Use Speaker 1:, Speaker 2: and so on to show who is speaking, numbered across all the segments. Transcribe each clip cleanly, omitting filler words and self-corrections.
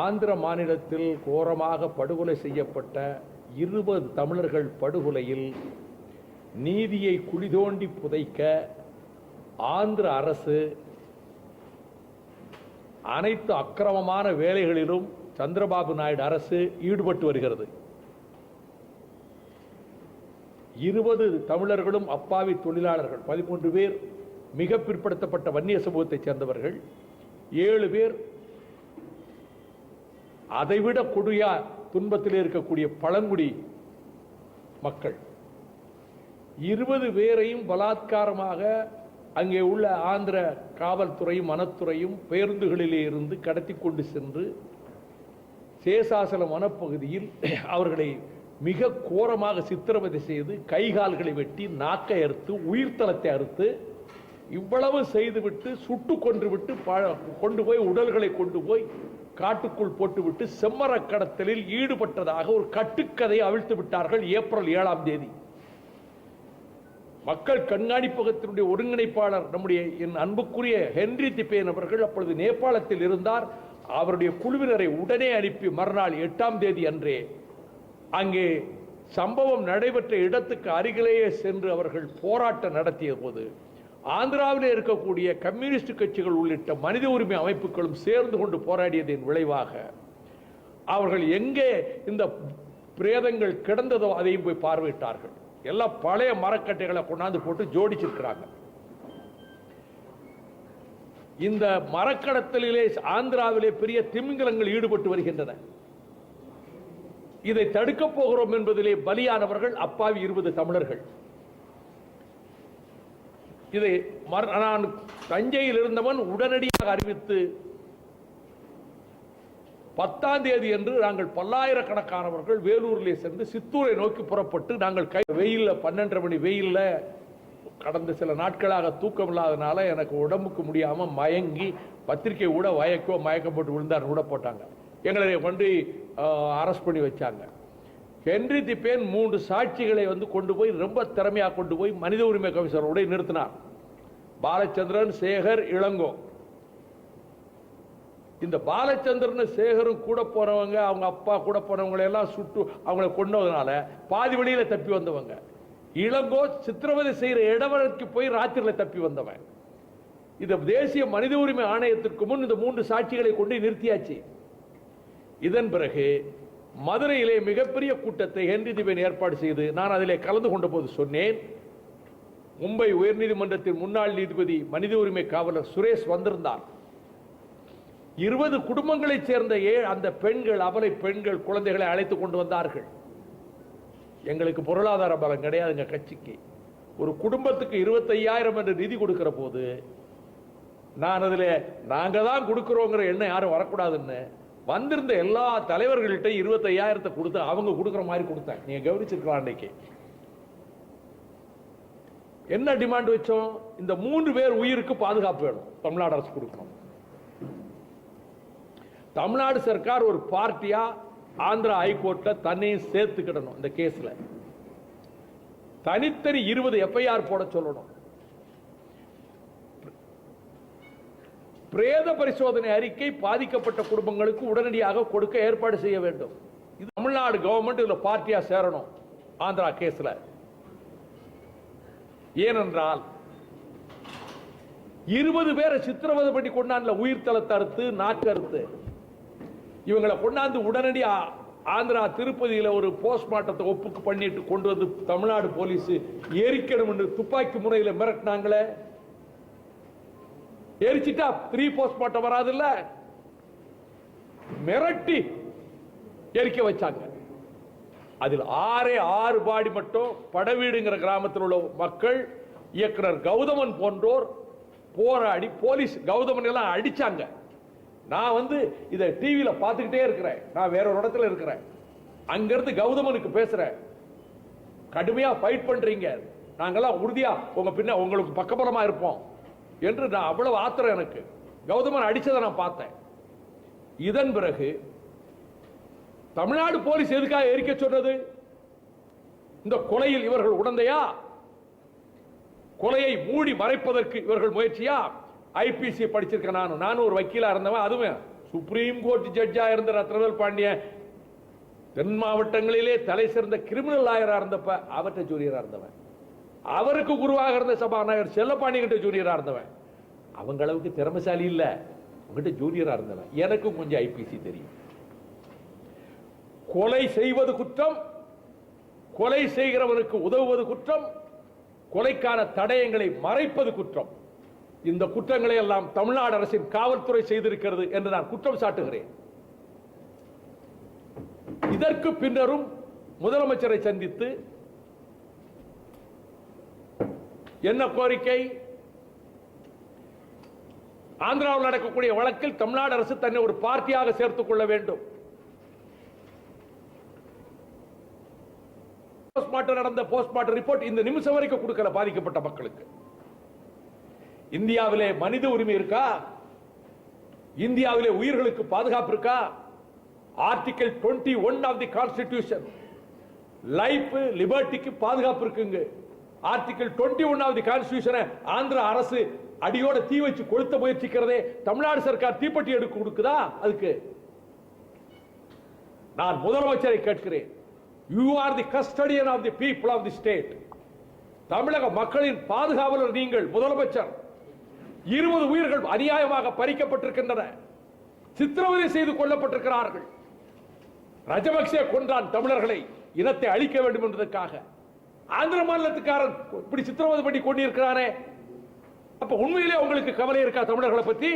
Speaker 1: ஆந்திர மாநிலத்தில் கோரமாக படுகொலை செய்யப்பட்ட 20 தமிழர்கள் படுகொலையில் நீதியை குழிதோண்டி புதைக்க ஆந்திர அரசு அனைத்து அக்கிரமமான வேலைகளிலும் சந்திரபாபு நாயுடு அரசு ஈடுபட்டு வருகிறது. 20 தமிழர்களும் அப்பாவி தொழிலாளர்கள், 13 பேர் மிக பிற்படுத்தப்பட்ட வன்னிய சமூகத்தைச் சேர்ந்தவர்கள், 7 பேர் அதைவிட கொடியா துன்பத்தில் இருக்கக்கூடிய பழங்குடி மக்கள். 20 பேரையும் பலாத்காரமாக அங்கே உள்ள ஆந்திர காவல்துறையும் வனத்துறையும் பேருந்துகளிலே இருந்து கடத்தி கொண்டு சென்று சேசாசலம் வனப்பகுதியில் அவர்களை மிக கோரமாக சித்திரவதை செய்து கைகால்களை வெட்டி நாக்கை அறுத்து உயிர்த்தலத்தை அறுத்து இவ்வளவு செய்துவிட்டு சுட்டு கொன்றுவிட்டு கொண்டு போய் உடல்களை கொண்டு போய் காட்டுக்குள் போட்டுவிட்டு செம்மர கடத்தலில் ஈடுபட்டதாக ஒரு கட்டுக்கதை அவிழ்த்து விட்டார்கள். ஏப்ரல் 7ஆம் தேதி மக்கள் கண்காணிப்பகத்தினுடைய ஒருங்கிணைப்பாளர் நம்முடைய என் அன்புக்குரிய ஹென்றி திபேன் அவர்கள் அப்பொழுது நேபாளத்தில் இருந்தார். அவருடைய குழுவினரை உடனே அனுப்பி மறுநாள் 8ஆம் தேதி அன்றே அங்கே சம்பவம் நடைபெற்ற இடத்துக்கு அருகிலேயே சென்று அவர்கள் போராட்டம் நடத்திய போது ஆந்திராவில் இருக்கக்கூடிய கம்யூனிஸ்ட் கட்சிகள் உள்ளிட்ட மனித உரிமை அமைப்புகளும் சேர்ந்து கொண்டு போராடியதன் விளைவாக அவர்கள் எங்கே இந்த பிரேதங்கள் கிடந்ததோ அதையும் போய் பார்வையிட்டார்கள். எல்லாம் பழைய மரக்கட்டைகளை கொண்டாந்து போட்டு ஜோடிச்சிருக்கிறாங்க. இந்த மரக்கடத்தலிலே ஆந்திராவிலே பெரிய திமிங்கலங்கள் ஈடுபட்டு வருகின்றன. இதை தடுக்கப் போகிறோம் என்பதிலே பலியானவர்கள் அப்பாவி 20 தமிழர்கள். இதை நான் தஞ்சையில் இருந்தவன் உடனடியாக அறிவித்து 10ஆம் தேதி என்று நாங்கள் பல்லாயிரக்கணக்கானவர்கள் வேலூரிலே சென்று சித்தூரை நோக்கி புறப்பட்டு நாங்கள் வெயில்ல 12:30 மணி வெயில்ல கடந்த சில நாட்களாக தூக்கம் இல்லாதனால எனக்கு உடம்புக்கு முடியாம மயங்கி பத்திரிகை கூட மயக்கம் போட்டு விழுந்தார் கூட போட்டாங்க. எங்களை கொண்டு அரெஸ்ட் பண்ணி வச்சாங்க. ஹென்றி திபேன் 3 சாட்சிகளை கொண்டு போய் ரொம்ப திறமையாக கொண்டு போய் மனித உரிமை கமிஷனரோட நிறுத்தினார். பாலச்சந்திரன், சேகர், இளங்கோ. இந்த பாலச்சந்திரன் சேகரும் கூட போனவங்க, அவங்க அப்பா கூட போனவங்களை எல்லாம் சுட்டு அவங்களை கொண்டதுனால பாதி வழியில தப்பி வந்தவங்க. இளங்கோ சித்திரவதை செய்யற இடவரைக்கு போய் ராத்திரில தப்பி வந்தவன். இந்த தேசிய மனித உரிமை ஆணையத்திற்கு முன் இந்த 3 சாட்சிகளை கொண்டு நிறுத்தியாச்சு. இதன் பிறகு மதுரையிலே மிகப்பெரிய கூட்டத்தை ஹென்றி திபேன் ஏற்பாடு செய்து நான் அதிலே கலந்து கொண்ட போது சொன்னேன், மும்பை உயர்நீதிமன்றத்தின் முன்னாள் நீதிபதி மனித உரிமை காவலர் சுரேஷ் வந்திருந்தார். 20 குடும்பங்களைச் சேர்ந்த அந்த பெண்கள், அபலை பெண்கள், குழந்தைகளை அழைத்துக் கொண்டு வந்தார்கள். எங்களுக்கு பொருளாதார பலம் கிடையாதுங்க கட்சிக்கு. ஒரு குடும்பத்துக்கு 25,000 என்று நிதி கொடுக்கிற போது நான் அதில் நாங்க தான் கொடுக்கிறோங்கிற எண்ணம் யாரும் வரக்கூடாதுன்னு வந்திருந்த எல்லா தலைவர்கள்ட்ட 25,000 கொடுத்து அவங்க கொடுக்கிற மாதிரி கொடுத்தேன். நீங்க கவனிச்சிருக்கலாம். அன்னைக்கு என்ன டிமாண்ட் வச்சோம்? இந்த 3 பேர் உயிருக்கு பாதுகாப்பு வேணும், தமிழ்நாடு அரசு கொடுக்கணும். தமிழ்நாடு சர்க்கார் ஒரு பார்ட்டியா ஆந்திரா ஹைகோர்ட்ல தன்னையும் சேர்த்துக்கிடணும். இந்த கேஸ்ல தனித்தனி 20 எஃப்ஐஆர் போட சொல்லணும். பிரேத பரிசோதனை அறிக்கை பாதிக்கப்பட்ட குடும்பங்களுக்கு உடனடியாக கொடுக்க ஏற்பாடு செய்ய வேண்டும். இது தமிழ்நாடு கவர்மெண்ட் இதுல பார்ட்டியா சேரணும் ஆந்திரா கேஸ்ல. ஏனென்றால் 20 பேரை சித்திரவதை பண்ணி கொண்டாந்து உயிர் தளத்தை அறுத்து நாக்கு அறுத்து இவங்களை கொண்டாந்து உடனடி ஆந்திரா திருப்பதியில் ஒரு போஸ்ட்மார்ட்டத்தை ஒப்புக்கு பண்ணிட்டு கொண்டு வந்து தமிழ்நாடு போலீஸ் எரிக்கணும் என்று துப்பாக்கி முறையில் மிரட்டினாங்களே. எரிச்சிட்டா 3 போஸ்ட்மார்ட்டம் வராது இல்ல, மிரட்டி எரிக்க வச்சாங்க. அதில் 6 பாடி மட்டும் படவீடுங்கிற கிராமத்தில் உள்ள மக்கள், இயக்குனர் கௌதமன் போன்றோர் போராடி போலீஸ் கௌதமன் எல்லாம் அடிச்சாங்க. நான் இதை டிவியில பார்த்துக்கிட்டே இருக்கிறேன். நான் வேற ஒரு இடத்துல இருக்கிறேன். அங்கிருந்து கௌதமனுக்கு பேசுறேன், கடுமையா ஃபைட் பண்றீங்க, நாங்கெல்லாம் உறுதியா உங்க பின்ன உங்களுக்கு பக்கபலமா இருப்போம் என்று நான் அவ்வளவு ஆத்திரம் எனக்கு. கௌதமன் அடிச்சதை நான் பார்த்தேன். இதன் பிறகு தமிழ்நாடு போலீஸ் எதுக்காக எரிக்க சொன்னது? இந்த கொலையில் இவர்கள் உடந்தையா? கொலையை மூடி மறைப்பதற்கு இவர்கள் முயற்சியா? ஐபிசி படிச்சிருக்கேன். நானும் ஒரு வக்கீலா இருந்தவன். அதுவும் சுப்ரீம் கோர்ட் ஜட்ஜா இருந்த ரத்னவேல் பாண்டியன் தென் மாவட்டங்களிலே தலை சிறந்த கிரிமினல் லாயரா இருந்தப்ப அவர்கிட்ட ஜூனியரா இருந்தவன். அவருக்கு குருவாக இருந்த சபாநாயகர் செல்லப்பாண்டி கிட்ட ஜூனியரா இருந்தவன். அவங்க அளவுக்கு திறமைசாலி இல்ல, உங்ககிட்ட ஜூனியரா இருந்தவன். எனக்கும் கொஞ்சம் ஐபிசி தெரியும். கொலை செய்வது குற்றம், கொலை செய்கிறவனுக்கு உதவுவது குற்றம், கொலைக்கான தடயங்களை மறைப்பது குற்றம். இந்த குற்றங்களை எல்லாம் தமிழ்நாடு அரசின் காவல்துறை செய்திருக்கிறது என்று நான் குற்றம் சாட்டுகிறேன். இதற்கு பின்னரும் முதலமைச்சரை சந்தித்து என்ன கோரிக்கை? ஆந்திராவில் நடக்கக்கூடிய வழக்கில் தமிழ்நாடு அரசு தன்னை ஒரு பார்ட்டியாக சேர்த்துக் கொள்ள வேண்டும். போஸ்ட்மார்ட்டம் நடந்த போஸ்ட்மார்ட்டம் ரிப்போர்ட் இந்த நிமிஷம் வரைக்கும் கொடுக்கல பாதிக்கப்பட்ட மக்களுக்கு. இந்தியாவிலே மனித உரிமை இருக்கா? இந்தியாவிலே உயிர்களுக்கு பாதுகாப்பு இருக்கா? Article 21 of the constitution life லிபர்ட்டிக்கு பாதுகாப்பு இருக்குங்க. ஆர்டிகல் 21 ஆஃப் தி கான்ஸ்டிடியூஷனை ஆந்திர அரசு அடியோட தீ வச்சு கொளுத்த முயற்சிக்கிறதே தமிழ்நாடு சர்க்கார் தீப்பெட்டி எடுக்க கொடுக்குதா? அதுக்கு நான் முதலமைச்சரை கேட்கிறேன். You are the custodian of the people of the state. தமிழக மக்களின் பாதுகாவலர் நீங்கள் முதலமைச்சர். 20 உயிர்கள் அநியாயமாக பறிக்கப்பட்டிருக்கின்றன, சித்திரவதை செய்து கொல்லப்பட்டிருக்கிறார்கள். ராஜபக்சே கொன்றான் தமிழர்களை, இனத்தை அழிக்க வேண்டும் என்பதற்காக. ஆந்திர மாநிலத்துக்காரன் இப்படி சித்திரவதை பண்ணி கொண்டிருக்கிறானே, அப்ப உண்மையிலே உங்களுக்கு கவலை இருக்கா தமிழர்களை பத்தி?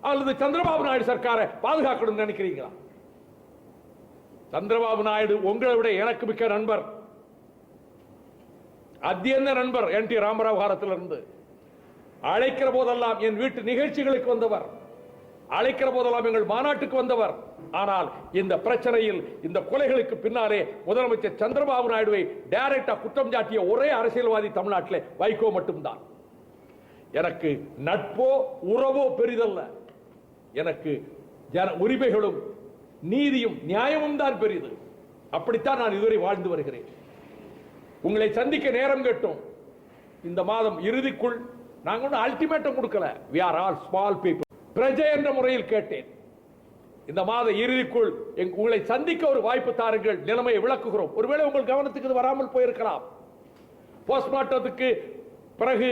Speaker 1: அல்லது சந்திரபாபு நாயுடு சர்க்காரை பாதுகாக்கணும் நினைக்கிறீங்களா? சந்திரபாபு நாயுடு உங்களை விட எனக்கு மிக்க நண்பர், அத்தியந்த நண்பர். என் டி ராமராவ் காலத்திலிருந்து அழைக்கிற போதெல்லாம் என் வீட்டு நிகழ்ச்சிகளுக்கு வந்தவர், அழைக்கிற போதெல்லாம் எங்கள் மாநாட்டுக்கு வந்தவர். ஆனால் இந்த பிரச்சனையில், இந்த கொலைகளுக்கு பின்னாலே முதலமைச்சர் சந்திரபாபு நாயுடுவை டைரக்டா குற்றம் சாட்டிய ஒரே அரசியல்வாதி தமிழ்நாட்டில் வைகோ மட்டும்தான். எனக்கு நட்போ உறவோ பெரிதல்ல, எனக்கு உரிமைகளும் நீதியும் நியாயமும் தான் பெரிது. அப்படித்தான் நான் இதுவரை வாழ்ந்து வருகிறேன். உங்களை சந்திக்க நேரம் கேட்டோம். இந்த மாதம் இறுதிக்குள் நாங்கள் ஒன்றும் அல்டிமேட்டம் கொடுக்கல. we are all small people. பிரஜை என்ற முறையில் கேட்டேன். இந்த மாத இறுதிக்குள் உங்களை சந்திக்க ஒரு வாய்ப்பு தாருங்கள், நிலைமையை விளக்குகிறோம். ஒருவேளை உங்கள் கவனத்துக்கு இது வராமல் போயிருக்கலாம். போஸ்ட்மார்ட்டத்துக்கு பிறகு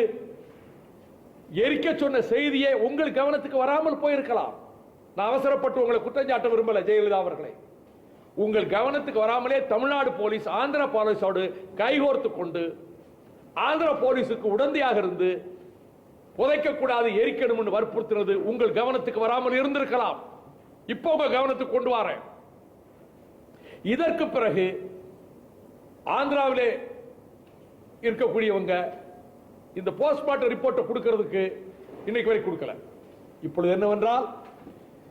Speaker 1: எரிக்க சொன்ன செய்தியை உங்கள் கவனத்துக்கு வராமல் போயிருக்கலாம். நான் அவசரப்பட்டு உங்களை குற்றஞ்சாட்ட விரும்பல ஜெயலலிதா அவர்களை. உங்கள் கவனத்துக்கு வராமலே தமிழ்நாடு போலீஸ் ஆந்திர போலீஸோடு கைகோர்த்து கொண்டு ஆந்திர போலீஸுக்கு உடந்தையாக இருந்து புதைக்க கூடாது, எரிக்கணும் என்று வற்புறுத்தினது உங்கள் கவனத்துக்கு வராமல் இருந்திருக்கலாம். இப்போ உங்க கவனத்துக்கு கொண்டு வரேன். இதற்கு பிறகு ஆந்திராவிலே இருக்கக்கூடியவங்க இந்த போஸ்ட்மார்ட்டம் ரிப்போர்ட்டை கொடுக்கிறதுக்கு இன்னைக்கு வரை கொடுக்கல. இப்பொழுது என்னவென்றால்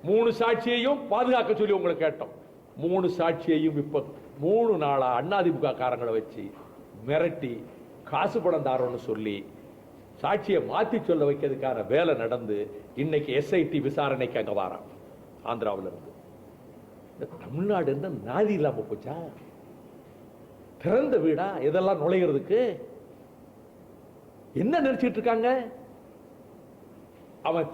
Speaker 1: 3 சாட்சியையும் பாதுகாக்க சொல்லி உங்களை கேட்டோம். 3 சாட்சியையும் இப்ப 3 நாளா அண்ணாதிமுக காரங்களை வச்சு மிரட்டி காசு பணம் தாரோன்னு சொல்லி சாட்சியை மாற்றி சொல்ல வைக்கிறதுக்கான வேலை நடந்து இன்னைக்கு எஸ்ஐடி விசாரணைக்கு அங்க வாரான் ஆந்திராவில் இருந்து. இந்த தமிழ்நாடு என்ன நாதி இல்லாம போச்சா? திறந்த வீடா இதெல்லாம் நுழைகிறதுக்கு? என்ன நினைச்சிட்டு இருக்காங்க? அவன்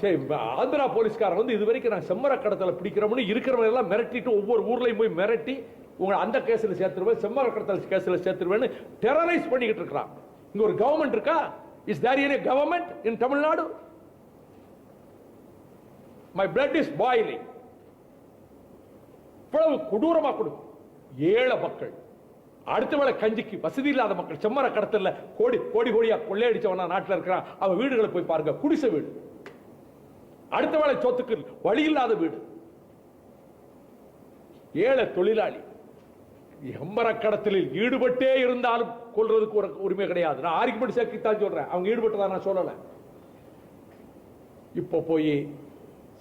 Speaker 1: ஆந்திரா போலீஸ்காரன் வந்து இதுவரைக்கும் நான் செம்மர கடத்தல பிடிக்கிறோம்னு இருக்கிறவங்க எல்லாம் மிரட்டிட்டு ஒவ்வொரு ஊர்லயும் போய் மிரட்டி உங்களை அந்த கேஸ்ல சேர்த்துருவேன், செம்மர கடத்தல் கேஸ்ல சேர்த்துருவேன்னு டெரரைஸ் பண்ணிக்கிட்டு இருக்கிறான். இங்க ஒரு கவர்மெண்ட் இருக்கா? Is there any government in Tamil Nadu? My blood is boiling. இவ்வளவு கொடூரமா கொடுக்கும். ஏழை மக்கள், அடுத்த வேளை கஞ்சிக்கு வசதி இல்லாத மக்கள், செம்மர கடத்தல கோடி கோடியா கொள்ளையடிச்சவனா நாட்டில் இருக்கிறான். அவன் வீடுகளை போய் பாருங்க, குடிசை வீடு, அடுத்த வேளை சொத்துக்கு வழி இல்லாத வீடு, ஏழை தொழிலாளி. செம்மர கடத்தலில் ஈடுபட்டே இருந்தாலும் கொள்றதுக்கு ஒரு உரிமை கிடையாது. நான் ஆர்குமெண்ட் சேர்த்துதான் சொல்றேன், அவங்க ஈடுபட்டதா நான் சொல்லல. இப்போ போய்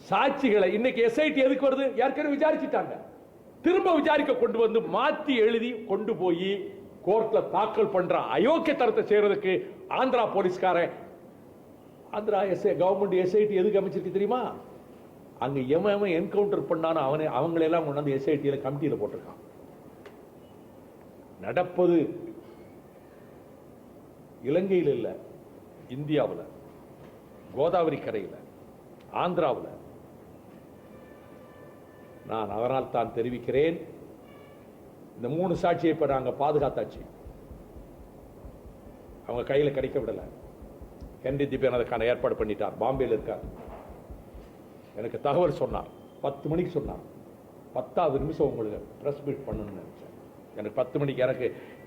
Speaker 1: சாட்சிகளை இன்னைக்கு எஸ்ஐடி எதுக்கு வருது? ஏற்கனவே விசாரிச்சுட்டாங்க, திரும்ப விசாரிக்க கொண்டு வந்து மாத்தி எழுதி கொண்டு போய் கோர்ட்ல தாக்கல் பண்ற அயோக்கிய தரத்தை செய்யறதுக்கு ஆந்திரா போலீஸ்காரன், ஆந்திரா கவர்மெண்ட் எஸ்ஐடி எதுக்கு அமைச்சிருக்கு தெரியுமா? அங்க எவன் என்கவுண்டர் பண்ணானோ அவங்களெல்லாம் கொண்டு வந்து எஸ்ஐடியில கமிட்டியில போட்டிருக்கான். நடப்பது இலங்கையில் இல்ல, இந்தியாவில், கோதாவரி கரையில், ஆந்திராவில் நான் அதனால் தான் தெரிவிக்கிறேன், இந்த 3 சாட்சியை இப்ப நாங்க பாதுகாத்தாச்சு, அவங்க கையில் கிடைக்க விடல. ஹென்றி திபேன் அதுக்கான ஏற்பாடு பண்ணிட்டார், பாம்பேல இருக்கார். எனக்கு தகவல் சொன்னார், 10 மணிக்கு சொன்னார். 10வது நிமிஷம் உங்களுக்கு பிரஸ் மீட் பண்ணணும்னு நினைச்சேன். எனக்கு 10 மணிக்கு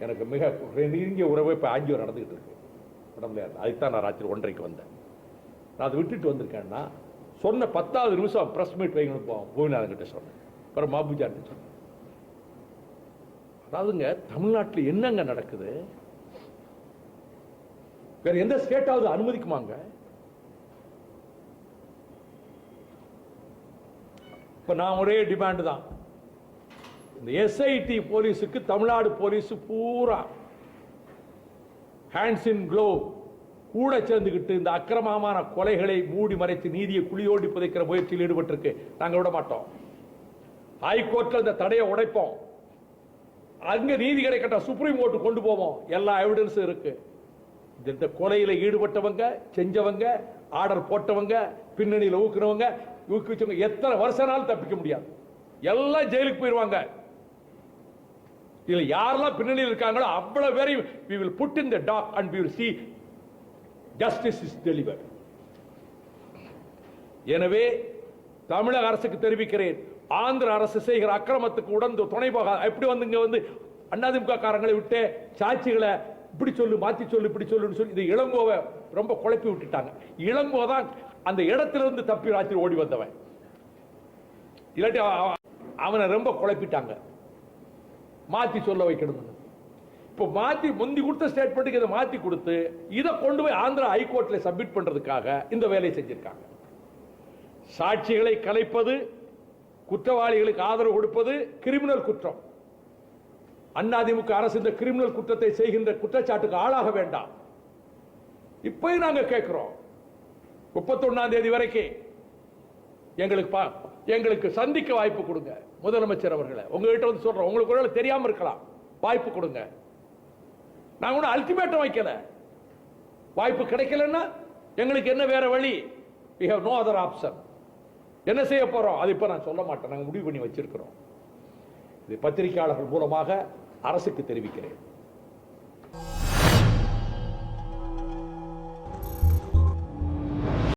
Speaker 1: எனக்கு மிக நெருங்கிய உறவு இப்போ ஆஞ்சியோ நடந்துகிட்டு இருக்கு உடம்புல. அதுக்கு தான் நான் ராத்திரி 1:30க்கு வந்தேன். நான் அதை விட்டுட்டு வந்திருக்கேன்னா சொன்ன 10வது நிமிஷம் பிரஸ் மீட் வைக்கணும் கோவிநாதன் கிட்ட சொன்னேன், அப்புறம் மாபுஜான் சொன்னேன். அதாவதுங்க தமிழ்நாட்டில் என்னங்க நடக்குது? வேற எந்த ஸ்டேட்டாவது அனுமதிக்குமாங்க? இப்ப நான் ஒரே டிமாண்ட் தான், இந்த எஸ்ஐடி போலீஸுக்கு தமிழ்நாடு போலீஸ் பூரா ஹேண்ட்ஸ் இன் க்ளோவ் கூட சேர்ந்துக்கிட்டு இந்த அக்கிரமமான கொலைகளை மூடி மறைத்து நீதியை குழியோடி புதைக்கிற முயற்சியில் ஈடுபட்டிருக்கு. நாங்கள் விட மாட்டோம். ஹைகோர்ட்ல இந்த தடையை உடைப்போம். அங்க நீதி கிடைக்கட்ட சுப்ரீம் கோர்ட் கொண்டு போவோம். எல்லா எவிடன்ஸும் இருக்கு. இந்த கொலையில ஈடுபட்டவங்க, செஞ்சவங்க, ஆர்டர் போட்டவங்க, பின்னணியில் ஊக்குவிச்சவங்க எத்தனை வருஷனாலும் தப்பிக்க முடியாது. எல்லாம் ஜெயிலுக்கு போயிருவாங்க. இதுல யாரெல்லாம் பின்னணியில் இருக்காங்களோ அவ்வளவு பேரையும் we will put in the dock and we will see justice is delivered. எனவே தமிழக அரசுக்கு தெரிவிக்கிறேன், ஆந்திர அரசு செய்கிற அக்கிரமத்துக்கு உடந்து துணை போக. எப்படி வந்து இங்க வந்து அதிமுக காரங்களை விட்டு சாட்சிகளை இப்படி சொல்லு, மாத்தி சொல்லு, இப்படி சொல்லுன்னு சொல்லி இந்த இளங்கோவை ரொம்ப குழப்பி விட்டுட்டாங்க. இளங்கோ தான் அந்த இடத்திலிருந்து தப்பி ராத்திரி ஓடி வந்தவன். இல்லாட்டி அவனை ரொம்ப குழப்பிட்டாங்க, மாத்தி சொல்ல வைக்கணும். இப்போ மாத்தி முந்தி கொடுத்த ஸ்டேட்மெண்ட்டுக்கு இதை மாத்தி கொடுத்து இதை கொண்டு போய் ஆந்திரா ஹைகோர்ட்ல சப்மிட் பண்றதுக்காக இந்த வேலையை செஞ்சிருக்காங்க. சாட்சிகளை கலைப்பது, குற்றவாளிகளுக்கு ஆதரவு கொடுப்பது கிரிமினல் குற்றம். அதிமுக அரசு இந்த கிரிமினல் குற்றத்தை செய்கின்ற குற்றச்சாட்டுக்கு ஆளாக வேண்டாம். இப்பயும் நாங்க கேட்கிறோம், 31ஆம் தேதி வரைக்கும் எங்களுக்கு சந்திக்க வாய்ப்பு கொடுங்க. முதலமைச்சர் அவர்களை உங்ககிட்ட வந்து சொல்றோம், உங்களுக்கு ஒரு தெரியாம இருக்கலாம், வாய்ப்பு கொடுங்க. நாங்க ஒன்றும் அல்டிமேட்டம் வைக்கல. வாய்ப்பு கிடைக்கலன்னா எங்களுக்கு என்ன வேற வழி? we have no other option. என்ன செய்ய போறோம் அது இப்ப நான் சொல்ல மாட்டேன். நாங்கள் முடிவு பண்ணி வச்சிருக்கிறோம். இது பத்திரிகையாளர்கள் மூலமாக அரசுக்கு தெரிவிக்கிறேன்.